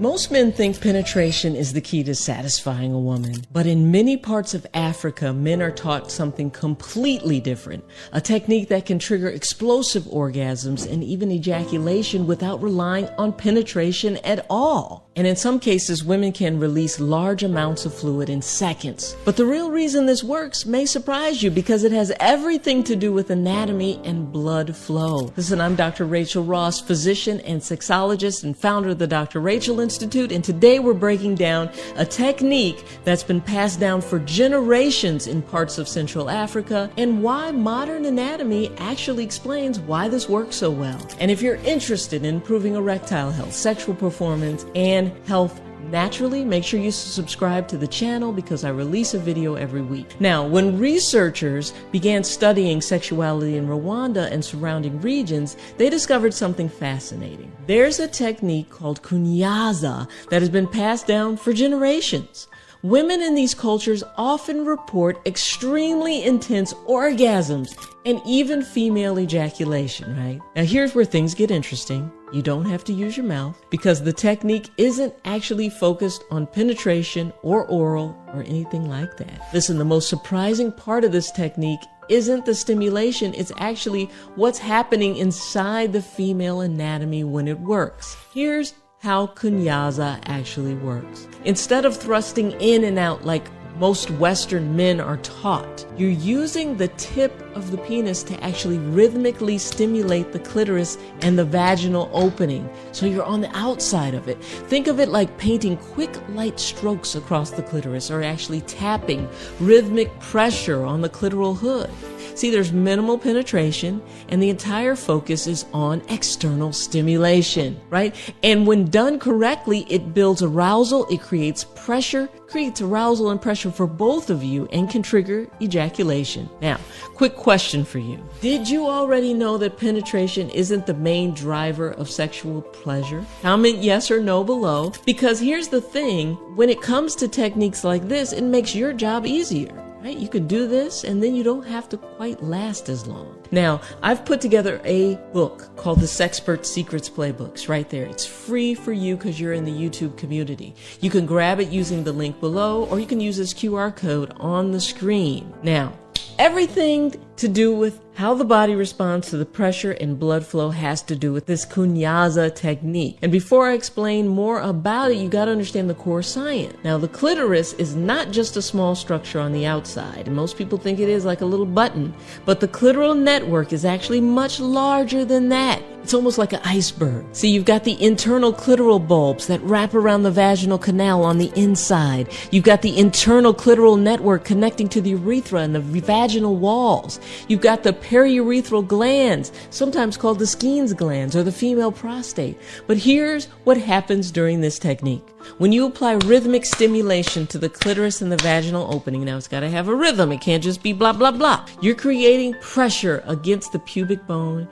Most men think penetration is the key to satisfying a woman, but in many parts of Africa, men are taught something completely different, a technique that can trigger explosive orgasms and even ejaculation without relying on penetration at all. And in some cases, women can release large amounts of fluid in seconds. But the real reason this works may surprise you because it has everything to do with anatomy and blood flow. Listen, I'm Dr. Rachel Ross, physician and sexologist and founder of the Dr. Rachel Institute, and today we're breaking down a technique that's been passed down for generations in parts of Central Africa and why modern anatomy actually explains why this works so well. And if you're interested in improving erectile health, sexual performance, and health naturally, make sure you subscribe to the channel because I release a video every week. Now, when researchers began studying sexuality in Rwanda and surrounding regions, they discovered something fascinating. There's a technique called kunyaza that has been passed down for generations. Women in these cultures often report extremely intense orgasms and even female ejaculation, right? Now here's where things get interesting. You don't have to use your mouth because the technique isn't actually focused on penetration or oral or anything like that. Listen, the most surprising part of this technique isn't the stimulation, it's actually what's happening inside the female anatomy when it works. Here's how kunyaza actually works. Instead of thrusting in and out like most Western men are taught, you're using the tip of the penis to actually rhythmically stimulate the clitoris and the vaginal opening. So you're on the outside of it. Think of it like painting quick light strokes across the clitoris or actually tapping rhythmic pressure on the clitoral hood. See, there's minimal penetration and the entire focus is on external stimulation, right? And when done correctly, it builds arousal, it creates pressure, creates arousal and pressure for both of you and can trigger ejaculation. Now, quick question for you. Did you already know that penetration isn't the main driver of sexual pleasure? Comment yes or no below, because here's the thing, when it comes to techniques like this, it makes your job easier. Right? You could do this and then you don't have to quite last as long. Now, I've put together a book called the Sexpert Secrets Playbooks right there. It's free for you because you're in the YouTube community. You can grab it using the link below or you can use this QR code on the screen. Now, everything to do with how the body responds to the pressure and blood flow has to do with this kunyaza technique. And before I explain more about it, you got to understand the core science. Now, the clitoris is not just a small structure on the outside, and most people think it is like a little button, but the clitoral network is actually much larger than that. It's almost like an iceberg. See, you've got the internal clitoral bulbs that wrap around the vaginal canal on the inside. You've got the internal clitoral network connecting to the urethra and the vaginal walls. You've got the periurethral glands, sometimes called the Skene's glands or the female prostate. But here's what happens during this technique. When you apply rhythmic stimulation to the clitoris and the vaginal opening, now it's got to have a rhythm. It can't just be blah, blah, blah. You're creating pressure against the pubic bone.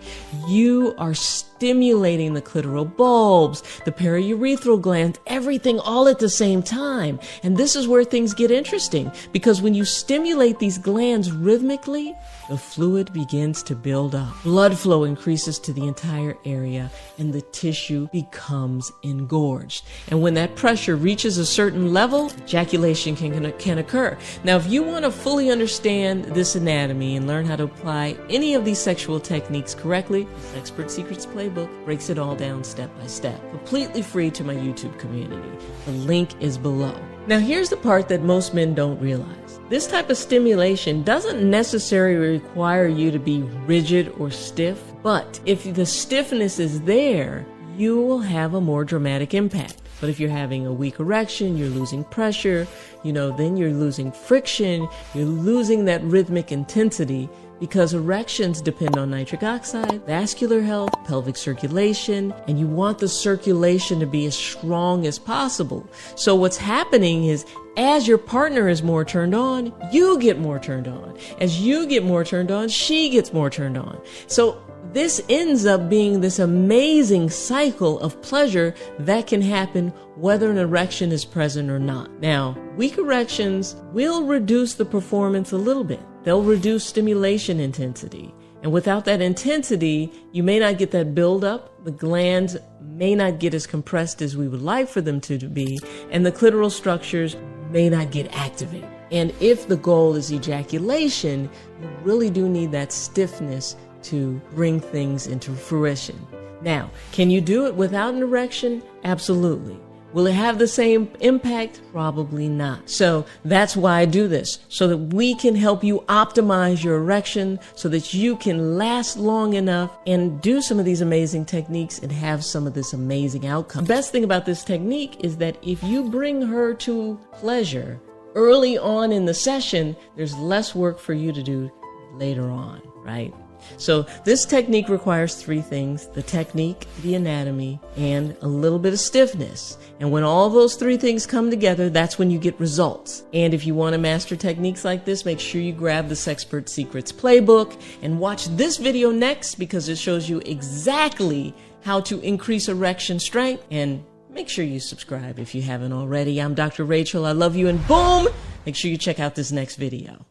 You are stimulating the clitoral bulbs, the periurethral glands, everything all at the same time. And this is where things get interesting because when you stimulate these glands rhythmically, the fluid begins to build up. Blood flow increases to the entire area and the tissue becomes engorged. And when that pressure reaches a certain level, ejaculation can occur. Now, if you want to fully understand this anatomy and learn how to apply any of these sexual techniques correctly, the Expert Secrets Playbook breaks it all down step by step, completely free to my YouTube community. The link is below. Now, here's the part that most men don't realize. This type of stimulation doesn't necessarily require you to be rigid or stiff, but if the stiffness is there, you will have a more dramatic impact. But if you're having a weak erection, you're losing pressure, then you're losing friction, you're losing that rhythmic intensity because erections depend on nitric oxide, vascular health, pelvic circulation, and you want the circulation to be as strong as possible. So what's happening is as your partner is more turned on, you get more turned on. As you get more turned on, she gets more turned on. So this ends up being this amazing cycle of pleasure that can happen whether an erection is present or not. Now, weak erections will reduce the performance a little bit. They'll reduce stimulation intensity. And without that intensity, you may not get that buildup. The glands may not get as compressed as we would like for them to be, and the clitoral structures may not get activated. And if the goal is ejaculation, you really do need that stiffness to bring things into fruition. Now, can you do it without an erection? Absolutely. Will it have the same impact? Probably not. So that's why I do this, so that we can help you optimize your erection so that you can last long enough and do some of these amazing techniques and have some of this amazing outcome. The best thing about this technique is that if you bring her to pleasure early on in the session, there's less work for you to do later on, right? So this technique requires three things: the technique, the anatomy, and a little bit of stiffness. And when all those three things come together, that's when you get results. And if you want to master techniques like this, make sure you grab the Sexpert Secrets playbook and watch this video next, because it shows you exactly how to increase erection strength. And make sure you subscribe if you haven't already. I'm Dr. Rachel. I love you, and boom! Make sure you check out this next video.